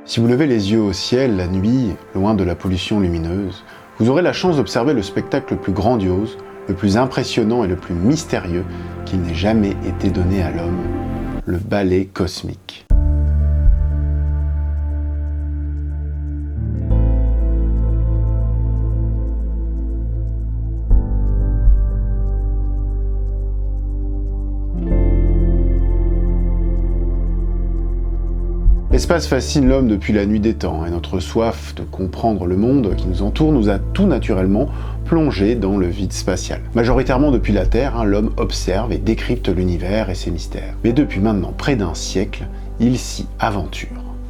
Si vous levez les yeux au ciel la nuit, loin de la pollution lumineuse, vous aurez la chance d'observer le spectacle le plus grandiose, le plus impressionnant et le plus mystérieux qu'il n'ait jamais été donné à l'homme, le ballet cosmique. L'espace fascine l'homme depuis la nuit des temps, et notre soif de comprendre le monde qui nous entoure nous a tout naturellement plongé dans le vide spatial. Majoritairement depuis la Terre, l'homme observe et décrypte l'univers et ses mystères. Mais depuis maintenant près d'un siècle, il s'y aventure.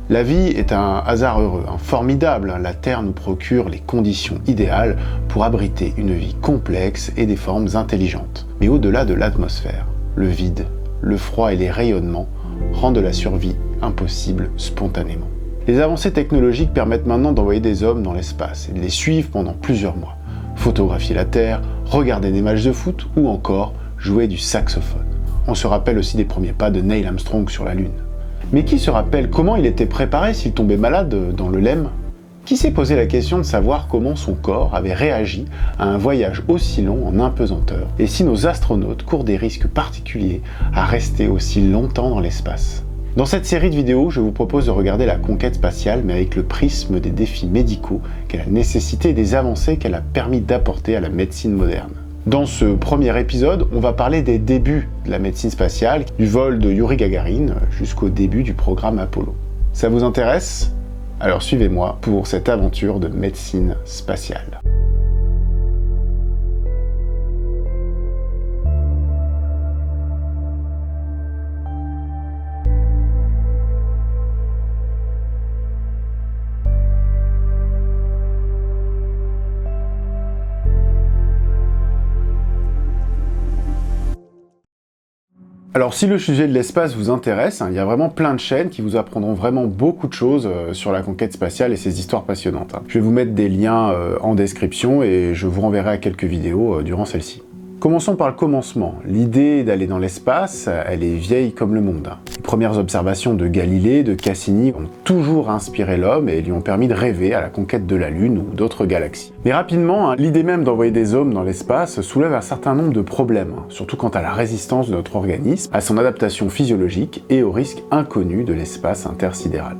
La vie est un hasard heureux, formidable. La Terre nous procure les conditions idéales pour abriter une vie complexe et des formes intelligentes. Mais au-delà de l'atmosphère, le vide, le froid et les rayonnements rendent la survie impossible spontanément. Les avancées technologiques permettent maintenant d'envoyer des hommes dans l'espace et de les suivre pendant plusieurs mois, photographier la Terre, regarder des matchs de foot ou encore jouer du saxophone. On se rappelle aussi des premiers pas de Neil Armstrong sur la Lune. Mais qui se rappelle comment il était préparé s'il tombait malade dans le LEM ? Qui s'est posé la question de savoir comment son corps avait réagi à un voyage aussi long en apesanteur et si nos astronautes courent des risques particuliers à rester aussi longtemps dans l'espace ? Dans cette série de vidéos, je vous propose de regarder la conquête spatiale, mais avec le prisme des défis médicaux qu'elle a nécessité et des avancées qu'elle a permis d'apporter à la médecine moderne. Dans ce premier épisode, on va parler des débuts de la médecine spatiale, du vol de Yuri Gagarin jusqu'au début du programme Apollo. Ça vous intéresse ? Alors suivez-moi pour cette aventure de médecine spatiale. Alors si le sujet de l'espace vous intéresse, il y a vraiment plein de chaînes qui vous apprendront vraiment beaucoup de choses sur la conquête spatiale et ses histoires passionnantes. Je vais vous mettre des liens en description et je vous renverrai à quelques vidéos durant celle-ci. Commençons par le commencement. L'idée d'aller dans l'espace, elle est vieille comme le monde. Les premières observations de Galilée, de Cassini ont toujours inspiré l'homme et lui ont permis de rêver à la conquête de la Lune ou d'autres galaxies. Mais rapidement, l'idée même d'envoyer des hommes dans l'espace soulève un certain nombre de problèmes, surtout quant à la résistance de notre organisme, à son adaptation physiologique et aux risques inconnus de l'espace intersidéral.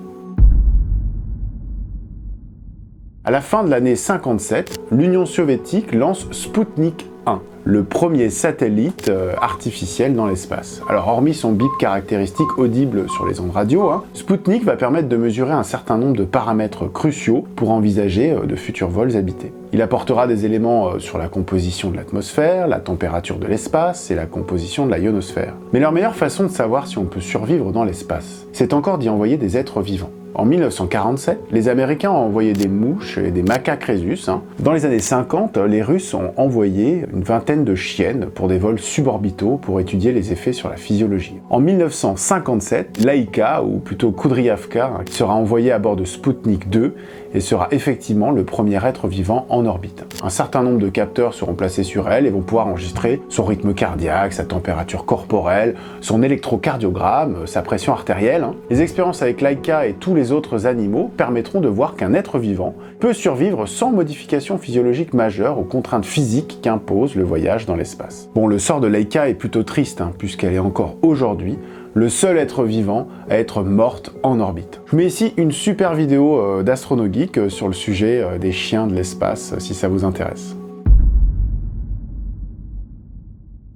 À la fin de l'année 57, l'Union soviétique lance Sputnik 1, le premier satellite artificiel dans l'espace. Alors hormis son bip caractéristique audible sur les ondes radio, Sputnik va permettre de mesurer un certain nombre de paramètres cruciaux pour envisager de futurs vols habités. Il apportera des éléments sur la composition de l'atmosphère, la température de l'espace et la composition de la ionosphère. Mais leur meilleure façon de savoir si on peut survivre dans l'espace, c'est encore d'y envoyer des êtres vivants. En 1947, les Américains ont envoyé des mouches et des macaques rhésus. Dans les années 50, les Russes ont envoyé une vingtaine de chiennes pour des vols suborbitaux pour étudier les effets sur la physiologie. En 1957, Laika, ou plutôt Kudryavka, sera envoyé à bord de Sputnik 2 et sera effectivement le premier être vivant en orbite. Un certain nombre de capteurs seront placés sur elle et vont pouvoir enregistrer son rythme cardiaque, sa température corporelle, son électrocardiogramme, sa pression artérielle. Les expériences avec Laika et tous les autres animaux permettront de voir qu'un être vivant peut survivre sans modification physiologique majeure aux contraintes physiques qu'impose le voyage dans l'espace. Bon, le sort de Laika est plutôt triste, puisqu'elle est encore aujourd'hui le seul être vivant à être morte en orbite. Je vous mets ici une super vidéo d'AstronoGeek sur le sujet des chiens de l'espace, si ça vous intéresse.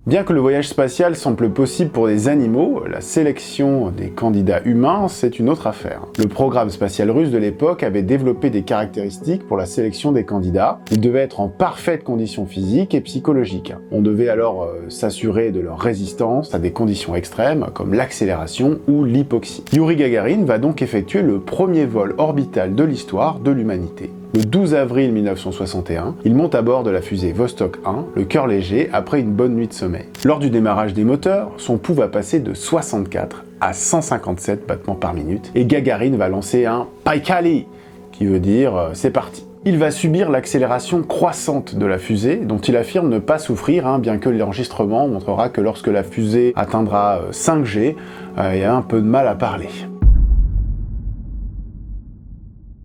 Bien que le voyage spatial semble possible pour des animaux, la sélection des candidats humains, c'est une autre affaire. Le programme spatial russe de l'époque avait développé des caractéristiques pour la sélection des candidats. Ils devaient être en parfaite condition physique et psychologique. On devait alors s'assurer de leur résistance à des conditions extrêmes, comme l'accélération ou l'hypoxie. Yuri Gagarin va donc effectuer le premier vol orbital de l'histoire de l'humanité. Le 12 avril 1961, il monte à bord de la fusée Vostok 1, le cœur léger, après une bonne nuit de sommeil. Lors du démarrage des moteurs, son pouls va passer de 64 à 157 battements par minute, et Gagarin va lancer un « Paikali », qui veut dire « c'est parti ». Il va subir l'accélération croissante de la fusée, dont il affirme ne pas souffrir, bien que l'enregistrement montrera que lorsque la fusée atteindra 5G, il y a un peu de mal à parler.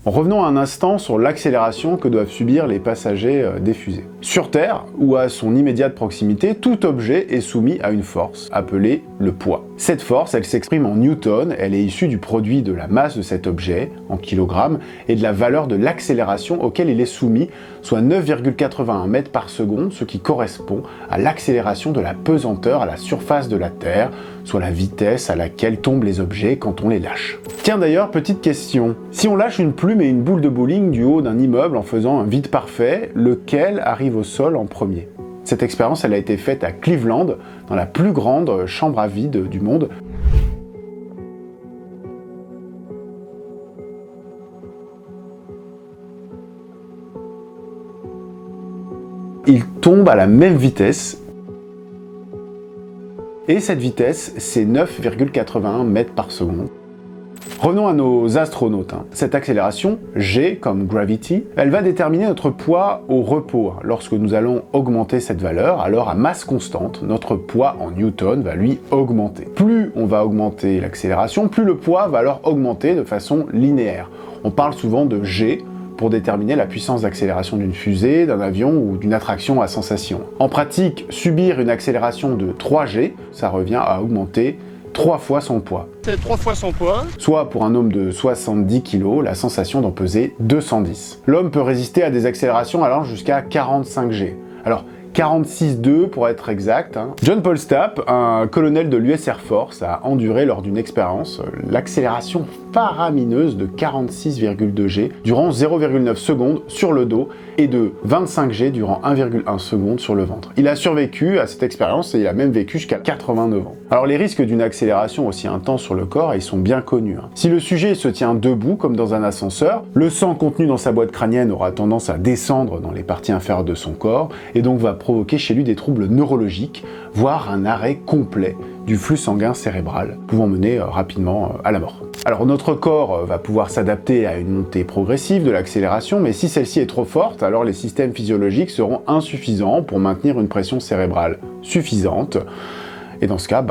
Revenons un instant sur l'accélération que doivent subir les passagers des fusées. Sur Terre, ou à son immédiate proximité, tout objet est soumis à une force, appelée le poids. Cette force, elle s'exprime en newtons, elle est issue du produit de la masse de cet objet, en kilogrammes, et de la valeur de l'accélération auquel il est soumis, soit 9,81 mètres par seconde, ce qui correspond à l'accélération de la pesanteur à la surface de la Terre, soit la vitesse à laquelle tombent les objets quand on les lâche. Tiens d'ailleurs, petite question. Si on lâche une plume et une boule de bowling du haut d'un immeuble en faisant un vide parfait, lequel arrive au sol en premier? Cette expérience, elle a été faite à Cleveland, dans la plus grande chambre à vide du monde. Il tombe à la même vitesse. Et cette vitesse, c'est 9,81 mètres par seconde. Revenons à nos astronautes. Cette accélération, G comme gravity, elle va déterminer notre poids au repos. Lorsque nous allons augmenter cette valeur, alors à masse constante, notre poids en newton va lui augmenter. Plus on va augmenter l'accélération, plus le poids va alors augmenter de façon linéaire. On parle souvent de G pour déterminer la puissance d'accélération d'une fusée, d'un avion ou d'une attraction à sensation. En pratique, subir une accélération de 3G, ça revient à augmenter 3 fois son poids. C'est 3 fois son poids. Soit pour un homme de 70 kg, la sensation d'en peser 210. L'homme peut résister à des accélérations allant jusqu'à 45 G. Alors, 46,2 pour être exact. John Paul Stapp, un colonel de l'US Air Force, a enduré lors d'une expérience l'accélération faramineuse de 46,2 G durant 0,9 secondes sur le dos et de 25 G durant 1,1 seconde sur le ventre. Il a survécu à cette expérience et il a même vécu jusqu'à 89 ans. Alors les risques d'une accélération aussi intense sur le corps, ils sont bien connus. Si le sujet se tient debout comme dans un ascenseur, le sang contenu dans sa boîte crânienne aura tendance à descendre dans les parties inférieures de son corps et donc va provoquer chez lui des troubles neurologiques, voire un arrêt complet du flux sanguin cérébral, pouvant mener rapidement à la mort. Alors notre corps va pouvoir s'adapter à une montée progressive de l'accélération, mais si celle-ci est trop forte, alors les systèmes physiologiques seront insuffisants pour maintenir une pression cérébrale suffisante. Et dans ce cas,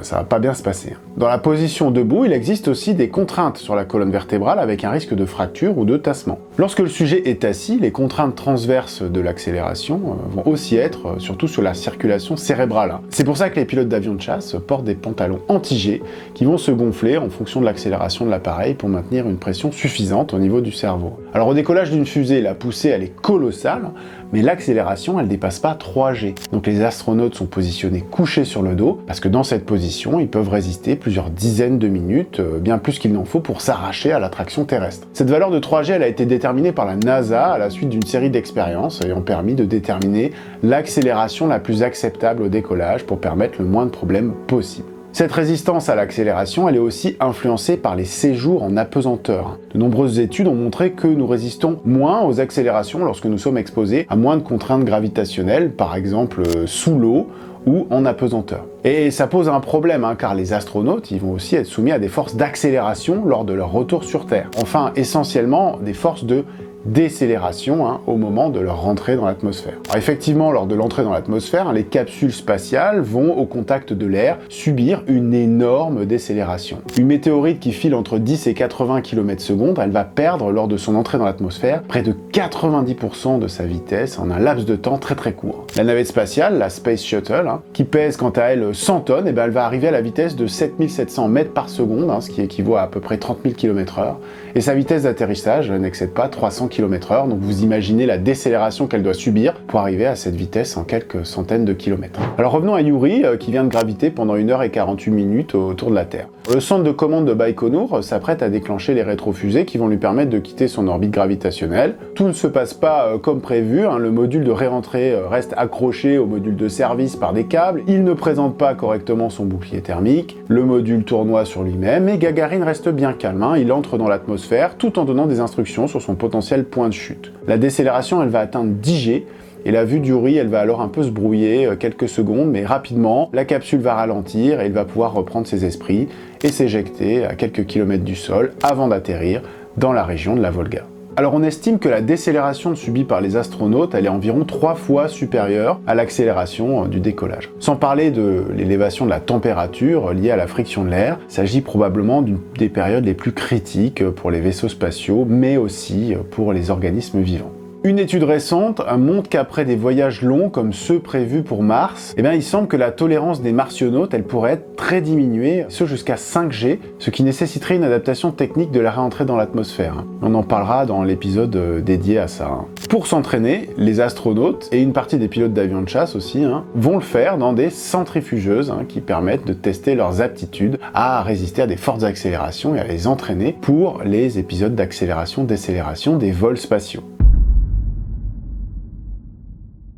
ça va pas bien se passer. Dans la position debout, il existe aussi des contraintes sur la colonne vertébrale avec un risque de fracture ou de tassement. Lorsque le sujet est assis, les contraintes transverses de l'accélération vont aussi être surtout sur la circulation cérébrale. C'est pour ça que les pilotes d'avions de chasse portent des pantalons anti-G qui vont se gonfler en fonction de l'accélération de l'appareil pour maintenir une pression suffisante au niveau du cerveau. Alors au décollage d'une fusée, la poussée elle est colossale, mais l'accélération elle dépasse pas 3G. Donc les astronautes sont positionnés couchés sur le dos, parce que dans cette position, ils peuvent résister plusieurs dizaines de minutes, bien plus qu'il n'en faut pour s'arracher à l'attraction terrestre. Cette valeur de 3G, elle a été déterminée par la NASA à la suite d'une série d'expériences ayant permis de déterminer l'accélération la plus acceptable au décollage pour permettre le moins de problèmes possible. Cette résistance à l'accélération, elle est aussi influencée par les séjours en apesanteur. De nombreuses études ont montré que nous résistons moins aux accélérations lorsque nous sommes exposés à moins de contraintes gravitationnelles, par exemple sous l'eau ou en apesanteur. Et ça pose un problème, car les astronautes ils vont aussi être soumis à des forces d'accélération lors de leur retour sur Terre. Enfin, essentiellement des forces de décélération au moment de leur rentrée dans l'atmosphère. Effectivement, lors de l'entrée dans l'atmosphère, les capsules spatiales vont, au contact de l'air, subir une énorme décélération. Une météorite qui file entre 10 et 80 km/s, elle va perdre, lors de son entrée dans l'atmosphère, près de 90% de sa vitesse en un laps de temps très très court. La navette spatiale, la Space Shuttle, qui pèse quant à elle 100 tonnes, elle va arriver à la vitesse de 7700 mètres par seconde, ce qui équivaut à peu près 30 000 km/h, et sa vitesse d'atterrissage n'excède pas 300 km/h, donc vous imaginez la décélération qu'elle doit subir pour arriver à cette vitesse en quelques centaines de kilomètres. Alors revenons à Yuri, qui vient de graviter pendant 1 h et 48 minutes autour de la Terre. Le centre de commande de Baïkonour s'apprête à déclencher les rétrofusées qui vont lui permettre de quitter son orbite gravitationnelle. Tout ne se passe pas comme prévu, le module de réentrée reste accroché au module de service par des câbles, il ne présente pas correctement son bouclier thermique, le module tournoie sur lui-même, mais Gagarine reste bien calme, il entre dans l'atmosphère tout en donnant des instructions sur son potentiel point de chute. La décélération elle va atteindre 10 G, et la vue d'Yuri, elle va alors un peu se brouiller quelques secondes, mais rapidement, la capsule va ralentir et il va pouvoir reprendre ses esprits et s'éjecter à quelques kilomètres du sol avant d'atterrir dans la région de la Volga. Alors on estime que la décélération subie par les astronautes, elle est environ 3 fois supérieure à l'accélération du décollage. Sans parler de l'élévation de la température liée à la friction de l'air, il s'agit probablement d'une des périodes les plus critiques pour les vaisseaux spatiaux, mais aussi pour les organismes vivants. Une étude récente montre qu'après des voyages longs comme ceux prévus pour Mars, il semble que la tolérance des martionautes elle pourrait être très diminuée, ce jusqu'à 5G, ce qui nécessiterait une adaptation technique de la réentrée dans l'atmosphère. On en parlera dans l'épisode dédié à ça. Pour s'entraîner, les astronautes et une partie des pilotes d'avions de chasse aussi vont le faire dans des centrifugeuses qui permettent de tester leurs aptitudes à résister à des fortes accélérations et à les entraîner pour les épisodes d'accélération-décélération des vols spatiaux.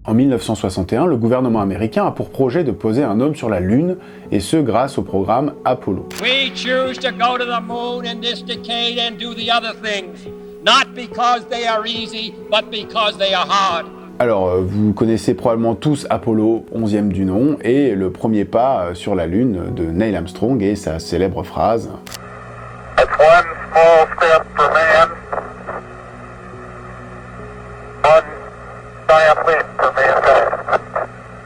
En 1961, le gouvernement américain a pour projet de poser un homme sur la Lune, et ce grâce au programme Apollo. We choose to go to the moon in this decade and do the other things, not because they are easy, but because they are hard. Alors, vous connaissez probablement tous Apollo, 11e du nom, et le premier pas sur la Lune de Neil Armstrong et sa célèbre phrase « That's one small step for man, one giant leap for mankind. »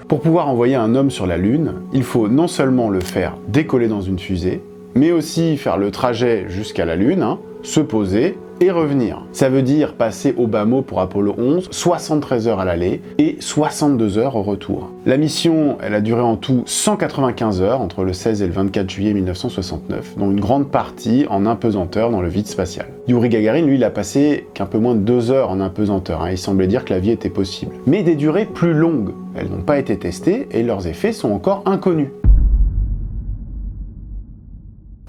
Pour pouvoir envoyer un homme sur la Lune, il faut non seulement le faire décoller dans une fusée, mais aussi faire le trajet jusqu'à la Lune, se poser et revenir. Ça veut dire passer au bas mot pour Apollo 11, 73 heures à l'aller et 62 heures au retour. La mission, elle a duré en tout 195 heures entre le 16 et le 24 juillet 1969, dont une grande partie en impesanteur dans le vide spatial. Yuri Gagarin, lui, il a passé qu'un peu moins de 2 heures en impesanteur. Il semblait dire que la vie était possible. Mais des durées plus longues, elles n'ont pas été testées et leurs effets sont encore inconnus.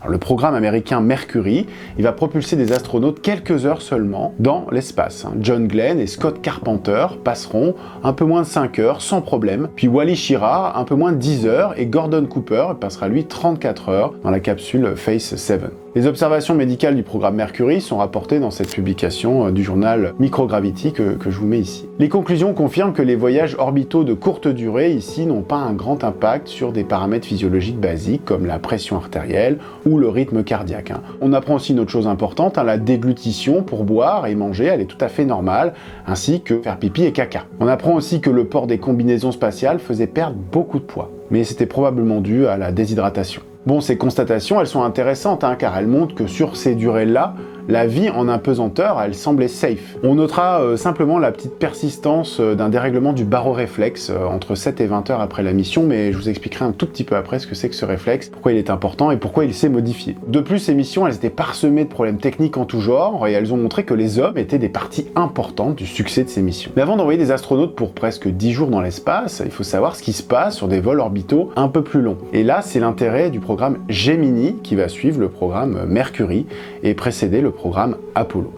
Le programme américain Mercury, il va propulser des astronautes quelques heures seulement dans l'espace. John Glenn et Scott Carpenter passeront un peu moins de 5 heures sans problème, puis Wally Schirra un peu moins de 10 heures et Gordon Cooper passera lui 34 heures dans la capsule Phase 7. Les observations médicales du programme Mercury sont rapportées dans cette publication du journal Microgravity que je vous mets ici. Les conclusions confirment que les voyages orbitaux de courte durée ici n'ont pas un grand impact sur des paramètres physiologiques basiques comme la pression artérielle ou le rythme cardiaque. On apprend aussi une autre chose importante, la déglutition pour boire et manger, elle est tout à fait normale, ainsi que faire pipi et caca. On apprend aussi que le port des combinaisons spatiales faisait perdre beaucoup de poids, mais c'était probablement dû à la déshydratation. Bon, ces constatations, elles sont intéressantes, car elles montrent que sur ces durées-là, la vie en impesanteur, elle semblait safe. On notera simplement la petite persistance d'un dérèglement du baroréflexe entre 7 et 20 heures après la mission, mais je vous expliquerai un tout petit peu après ce que c'est que ce réflexe, pourquoi il est important et pourquoi il s'est modifié. De plus, ces missions, elles étaient parsemées de problèmes techniques en tout genre, et elles ont montré que les hommes étaient des parties importantes du succès de ces missions. Mais avant d'envoyer des astronautes pour presque 10 jours dans l'espace, il faut savoir ce qui se passe sur des vols orbitaux un peu plus longs. Et là, c'est l'intérêt du programme Gemini qui va suivre le programme Mercury et précéder le programme Apollo.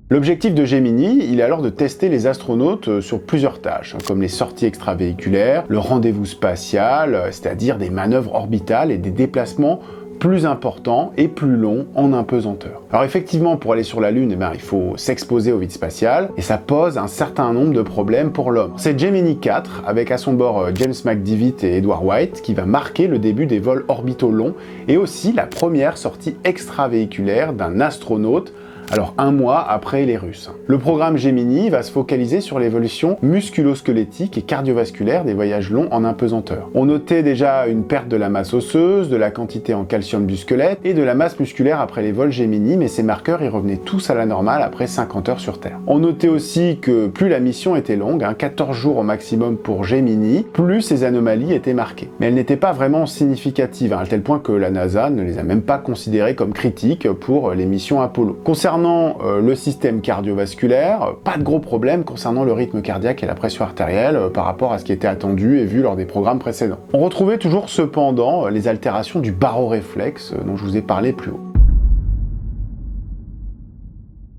L'objectif de Gemini, il est alors de tester les astronautes sur plusieurs tâches, comme les sorties extravéhiculaires, le rendez-vous spatial, c'est-à-dire des manœuvres orbitales et des déplacements plus importants et plus longs en impesanteur. Alors effectivement, pour aller sur la Lune, il faut s'exposer au vide spatial, et ça pose un certain nombre de problèmes pour l'homme. C'est Gemini 4, avec à son bord James McDivitt et Edward White, qui va marquer le début des vols orbitaux longs, et aussi la première sortie extravéhiculaire d'un astronaute, alors un mois après les Russes. Le programme Gemini va se focaliser sur l'évolution musculo-squelettique et cardiovasculaire des voyages longs en impesanteur. On notait déjà une perte de la masse osseuse, de la quantité en calcium du squelette et de la masse musculaire après les vols Gemini, mais ces marqueurs y revenaient tous à la normale après 50 heures sur Terre. On notait aussi que plus la mission était longue, 14 jours au maximum pour Gemini, plus ces anomalies étaient marquées. Mais elles n'étaient pas vraiment significatives, à tel point que la NASA ne les a même pas considérées comme critiques pour les missions Apollo. Concernant le système cardiovasculaire, pas de gros problèmes concernant le rythme cardiaque et la pression artérielle par rapport à ce qui était attendu et vu lors des programmes précédents. On retrouvait toujours cependant les altérations du baroréflexe dont je vous ai parlé plus haut.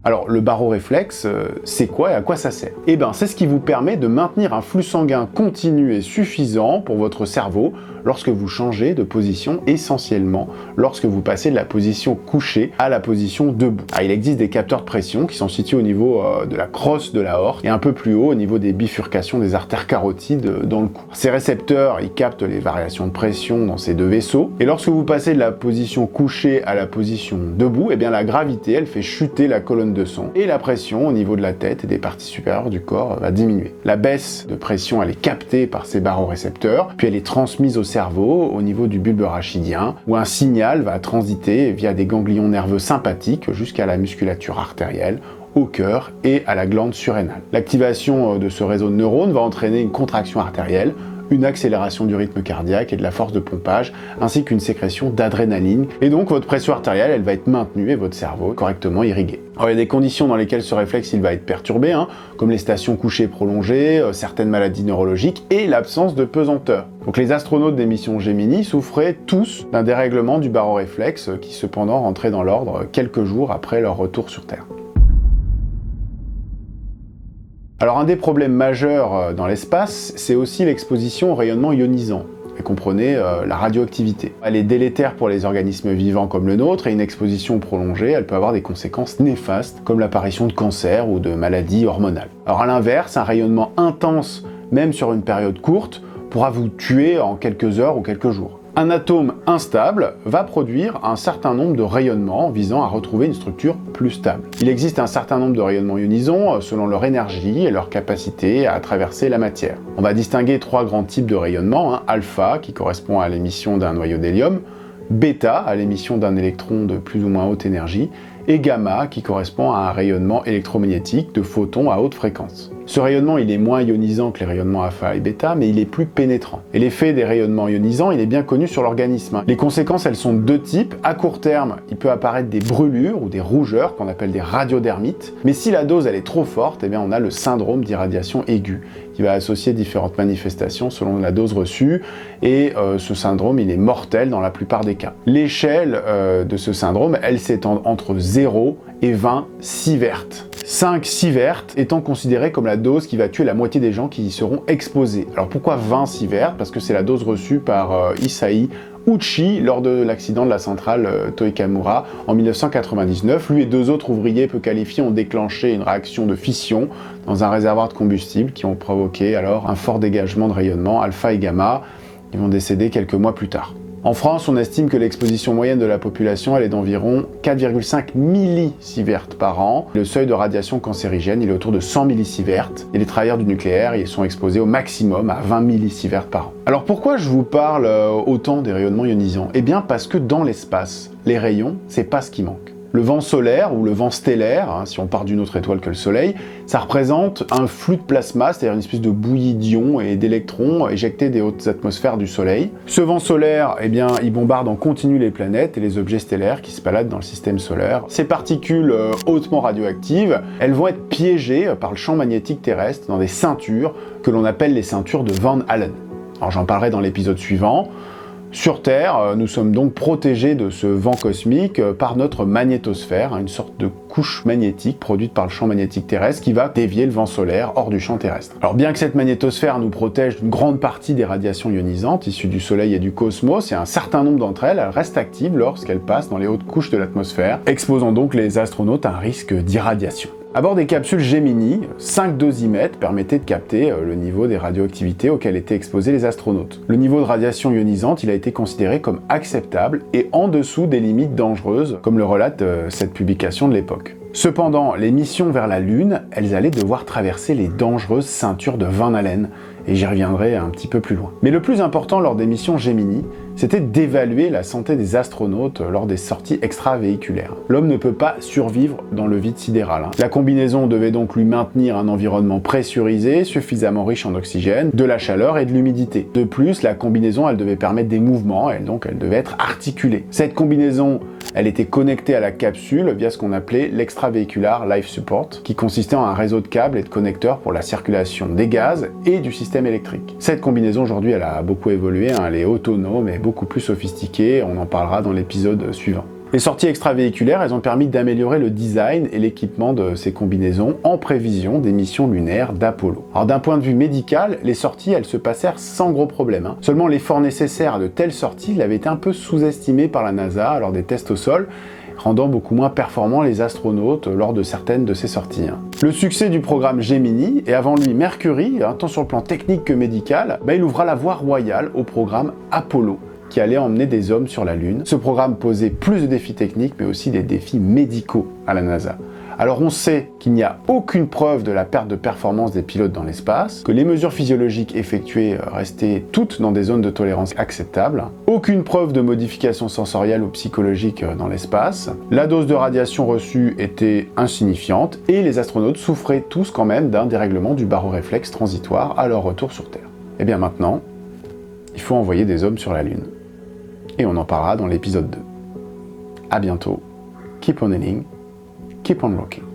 Alors le baroréflexe, c'est quoi et à quoi ça sert? Eh bien c'est ce qui vous permet de maintenir un flux sanguin continu et suffisant pour votre cerveau lorsque vous changez de position, essentiellement lorsque vous passez de la position couchée à la position debout. Alors, il existe des capteurs de pression qui sont situés au niveau de la crosse de l'aorte et un peu plus haut au niveau des bifurcations des artères carotides dans le cou. Ces récepteurs, ils captent les variations de pression dans ces deux vaisseaux et lorsque vous passez de la position couchée à la position debout, eh bien la gravité, elle fait chuter la colonne de son et la pression au niveau de la tête et des parties supérieures du corps va diminuer. La baisse de pression, elle est captée par ces barorécepteurs, puis elle est transmise au cerveau, au niveau du bulbe rachidien, où un signal va transiter via des ganglions nerveux sympathiques jusqu'à la musculature artérielle, au cœur et à la glande surrénale. L'activation de ce réseau de neurones va entraîner une contraction artérielle, une accélération du rythme cardiaque et de la force de pompage, ainsi qu'une sécrétion d'adrénaline. Et donc votre pression artérielle, elle va être maintenue et votre cerveau correctement irrigué. Alors il y a des conditions dans lesquelles ce réflexe il va être perturbé, comme les stations couchées prolongées, certaines maladies neurologiques et l'absence de pesanteur. Donc les astronautes des missions Gemini souffraient tous d'un dérèglement du baroréflexe qui cependant rentrait dans l'ordre quelques jours après leur retour sur Terre. Alors un des problèmes majeurs dans l'espace, c'est aussi l'exposition au rayonnement ionisant. Et comprenez la radioactivité. Elle est délétère pour les organismes vivants comme le nôtre et une exposition prolongée, elle peut avoir des conséquences néfastes comme l'apparition de cancers ou de maladies hormonales. Alors à l'inverse, un rayonnement intense, même sur une période courte, pourra vous tuer en quelques heures ou quelques jours. Un atome instable va produire un certain nombre de rayonnements visant à retrouver une structure plus stable. Il existe un certain nombre de rayonnements ionisants selon leur énergie et leur capacité à traverser la matière. On va distinguer trois grands types de rayonnements, alpha qui correspond à l'émission d'un noyau d'hélium, bêta à l'émission d'un électron de plus ou moins haute énergie, et gamma qui correspond à un rayonnement électromagnétique de photons à haute fréquence. Ce rayonnement il est moins ionisant que les rayonnements alpha et bêta, mais il est plus pénétrant. Et l'effet des rayonnements ionisants il est bien connu sur l'organisme. Les conséquences elles sont de deux types. À court terme, il peut apparaître des brûlures ou des rougeurs qu'on appelle des radiodermites, mais si la dose elle est trop forte, eh bien on a le syndrome d'irradiation aiguë qui va associer différentes manifestations selon la dose reçue et ce syndrome il est mortel dans la plupart des cas. L'échelle de ce syndrome elle s'étend entre 0 et 20 sieverts. 5 sieverts étant considérés comme la dose qui va tuer la moitié des gens qui y seront exposés. Alors pourquoi 20 sieverts? Parce que c'est la dose reçue par Isai Uchi lors de l'accident de la centrale Toikamura en 1999. Lui et deux autres ouvriers peu qualifiés ont déclenché une réaction de fission dans un réservoir de combustible qui ont provoqué alors un fort dégagement de rayonnement alpha et gamma. Ils vont décéder quelques mois plus tard. En France, on estime que l'exposition moyenne de la population elle est d'environ 4,5 millisieverts par an. Le seuil de radiation cancérigène il est autour de 100 millisieverts et les travailleurs du nucléaire ils sont exposés au maximum à 20 millisieverts par an. Alors pourquoi je vous parle autant des rayonnements ionisants? Eh bien parce que dans l'espace, les rayons, c'est pas ce qui manque. Le vent solaire ou le vent stellaire, si on part d'une autre étoile que le Soleil, ça représente un flux de plasma, c'est-à-dire une espèce de bouillie d'ions et d'électrons éjectés des hautes atmosphères du Soleil. Ce vent solaire, eh bien, il bombarde en continu les planètes et les objets stellaires qui se baladent dans le système solaire. Ces particules hautement radioactives, elles vont être piégées par le champ magnétique terrestre dans des ceintures que l'on appelle les ceintures de Van Allen. Alors j'en parlerai dans l'épisode suivant. Sur Terre, nous sommes donc protégés de ce vent cosmique par notre magnétosphère, une sorte de couche magnétique produite par le champ magnétique terrestre qui va dévier le vent solaire hors du champ terrestre. Alors bien que cette magnétosphère nous protège d'une grande partie des radiations ionisantes issues du Soleil et du cosmos, et un certain nombre d'entre elles, elles restent actives lorsqu'elles passent dans les hautes couches de l'atmosphère, exposant donc les astronautes à un risque d'irradiation. À bord des capsules Gemini, 5 dosimètres permettaient de capter le niveau des radioactivités auxquelles étaient exposés les astronautes. Le niveau de radiation ionisante il a été considéré comme acceptable et en dessous des limites dangereuses, comme le relate cette publication de l'époque. Cependant, les missions vers la Lune, elles allaient devoir traverser les dangereuses ceintures de Van Allen, et j'y reviendrai un petit peu plus loin. Mais le plus important lors des missions Gemini, c'était d'évaluer la santé des astronautes lors des sorties extravéhiculaires. L'homme ne peut pas survivre dans le vide sidéral. La combinaison devait donc lui maintenir un environnement pressurisé, suffisamment riche en oxygène, de la chaleur et de l'humidité. De plus, la combinaison, elle devait permettre des mouvements, elle devait être articulée. Cette combinaison, elle était connectée à la capsule via ce qu'on appelait l'extravéhiculaire life support, qui consistait en un réseau de câbles et de connecteurs pour la circulation des gaz et du système électrique. Cette combinaison, aujourd'hui, elle a beaucoup évolué, elle est autonome et beaucoup plus sophistiquée, on en parlera dans l'épisode suivant. Les sorties extravéhiculaires, elles ont permis d'améliorer le design et l'équipement de ces combinaisons en prévision des missions lunaires d'Apollo. Alors d'un point de vue médical, les sorties, elles se passèrent sans gros problème. Seulement l'effort nécessaire à de telles sorties avait été un peu sous-estimé par la NASA lors des tests au sol, rendant beaucoup moins performants les astronautes lors de certaines de ces sorties. Le succès du programme Gemini, et avant lui Mercury, tant sur le plan technique que médical, il ouvra la voie royale au programme Apollo, qui allait emmener des hommes sur la Lune. Ce programme posait plus de défis techniques, mais aussi des défis médicaux à la NASA. Alors on sait qu'il n'y a aucune preuve de la perte de performance des pilotes dans l'espace, que les mesures physiologiques effectuées restaient toutes dans des zones de tolérance acceptables, aucune preuve de modification sensorielle ou psychologique dans l'espace, la dose de radiation reçue était insignifiante, et les astronautes souffraient tous quand même d'un dérèglement du baroréflexe transitoire à leur retour sur Terre. Et bien maintenant, il faut envoyer des hommes sur la Lune. Et on en parlera dans l'épisode 2. À bientôt. Keep on healing. Keep on rocking.